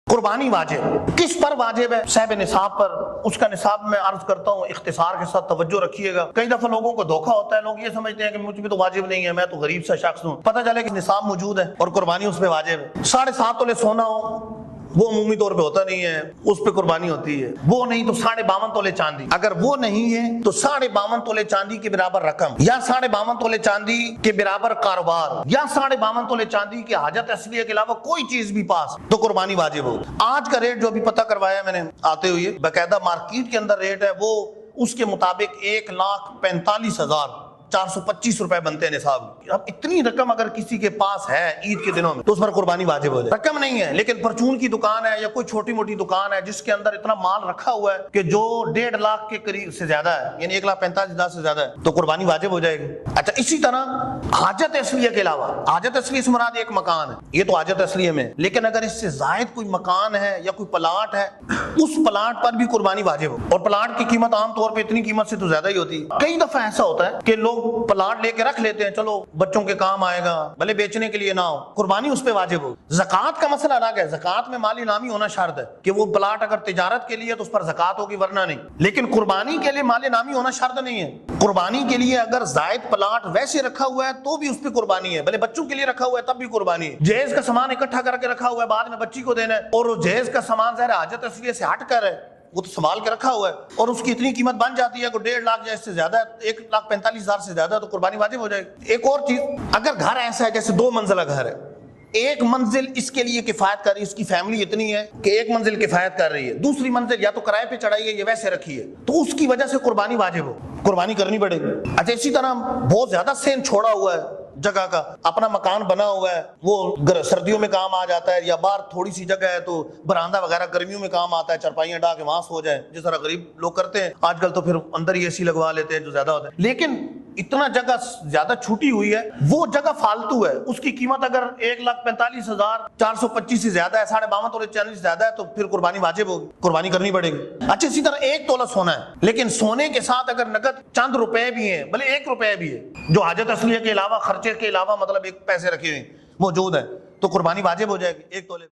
قربانی واجب کس پر واجب ہے؟ صاحب نصاب پر۔ اس کا نصاب میں عرض کرتا ہوں، اختصار کے ساتھ توجہ رکھیے گا۔ کئی دفعہ لوگوں کو دھوکہ ہوتا ہے، لوگ یہ سمجھتے ہیں کہ مجھ پہ تو واجب نہیں ہے، میں تو غریب سا شخص ہوں۔ پتہ چلے کہ نصاب موجود ہے اور قربانی اس پہ واجب ہے۔ 7.5 تولے سونا ہو، وہ عمومی طور پہ ہوتا نہیں ہے، اس پہ قربانی ہوتی ہے۔ وہ نہیں تو 52.5 تولے چاندی، اگر وہ نہیں ہے تو 52.5 تولے چاندی کے برابر رقم، یا 52.5 تولے چاندی کے برابر کاروبار، یا 52.5 تولے چاندی کے حاجت اصلیہ کے علاوہ کوئی چیز بھی پاس، تو قربانی واجب ہو۔ آج کا ریٹ جو بھی پتہ کروایا میں نے آتے ہوئے، باقاعدہ مارکیٹ کے اندر ریٹ ہے، وہ اس کے مطابق 1,45,425 روپے بنتے ہیں نصاب۔ اب اتنی رقم اگر کسی کے پاس ہے عید کے دنوں میں تو اس پر قربانی واجب ہو جائے۔ رقم نہیں ہے، لیکن پرچون کی دکان ہے یا کوئی چھوٹی موٹی دکان ہے جس کے اندر اتنا مال رکھا ہوا ہے کہ جو 1.5 لاکھ کے قریب سے زیادہ ہے، یعنی 1,45,000 سے زیادہ ہے، تو قربانی واجب ہو جائے گی۔ اچھا، اسی طرح حاجت اصلیہ کے علاوہ، حاجت اصلیہ سے مراد ایک مکان ہے، یہ تو حاجت اصلیہ میں، لیکن اگر اس سے زائد کوئی مکان ہے یا کوئی پلاٹ ہے، اس پلاٹ پر بھی قربانی واجب ہو۔ اور پلاٹ کی قیمت عام طور پہ اتنی قیمت سے تو زیادہ ہی ہوتی ہے۔ کئی دفعہ ایسا ہوتا ہے کہ لوگ پلاٹ لے کے رکھ لیتے ہیں، چلو بچوں کے کام آئے گا، بھلے بیچنے کے لیے نہ ہو، قربانی اس پہ واجب ہو۔ زکوٰۃ کا مسئلہ الگ ہے، زکوٰۃ میں مال انعامی ہونا شرط ہے کہ وہ پلاٹ اگر تجارت کے لیے تو اس پر زکوٰۃ ہوگی، ورنہ نہیں۔ لیکن قربانی کے لیے مال انعامی ہونا شرط نہیں ہے۔ قربانی کے لیے اگر زائد پلاٹ ویسے رکھا ہوا ہے تو بھی اس پہ قربانی ہے، بھلے بچوں کے لیے رکھا ہوا ہے تب بھی قربانی ہے۔ جہیز کا سامان اکٹھا کر کے رکھا ہوا ہے، بعد میں بچی کو دینا ہے، اور وہ جہیز کا سامان ظاہر حاجت اصلیہ سے ہٹ کر ہے، وہ تو سنبھال کے رکھا ہوا ہے، اور اس کی اتنی قیمت بن جاتی ہے کہ 1.5 لاکھ یا اس سے زیادہ ہے، 1,45,000 سے زیادہ ہے، تو قربانی واجب ہو جائے گی۔ ایک اور چیز، اگر گھر ایسا ہے جیسے 2 منزلہ گھر ہے، ایک منزل اس کے لیے کفایت کر رہی ہے، اس کی فیملی اتنی ہے کہ ایک منزل کفایت کر رہی ہے، دوسری منزل یا تو کرائے پہ چڑھائی ہے یا ویسے رکھی ہے، تو اس کی وجہ سے قربانی واجب ہو، قربانی کرنی پڑے گی۔ اچھا، اسی طرح بہت زیادہ سین چھوڑا ہوا ہے جگہ کا، اپنا مکان بنا ہوا ہے، وہ سردیوں میں کام آ جاتا ہے، یا باہر تھوڑی سی جگہ ہے تو برآمدہ وغیرہ گرمیوں میں کام آتا ہے، چرپائیاں ڈا کے وہاں سو جائیں، جس طرح غریب لوگ کرتے ہیں آج کل، تو پھر اندر ہی اے سی لگوا لیتے ہیں جو زیادہ ہوتا ہے۔ لیکن اتنا جگہ زیادہ چھوٹی ہوئی ہے، وہ جگہ فالتو ہے، اس کی قیمت اگر 1,45,425 سے زیادہ ہے، 52.5 تولے چاندی سے زیادہ ہے، تو پھر قربانی واجب ہوگی، قربانی کرنی پڑے گی۔ اچھا، اسی طرح 1 تولہ سونا ہے، لیکن سونے کے ساتھ اگر نقد چند روپے بھی ہیں، بھلے 1 روپے بھی ہے، جو حاجت اصلیہ کے علاوہ، خرچے کے علاوہ، مطلب ایک پیسے رکھے ہوئے موجود ہیں، تو قربانی واجب ہو جائے گی 1 تولے۔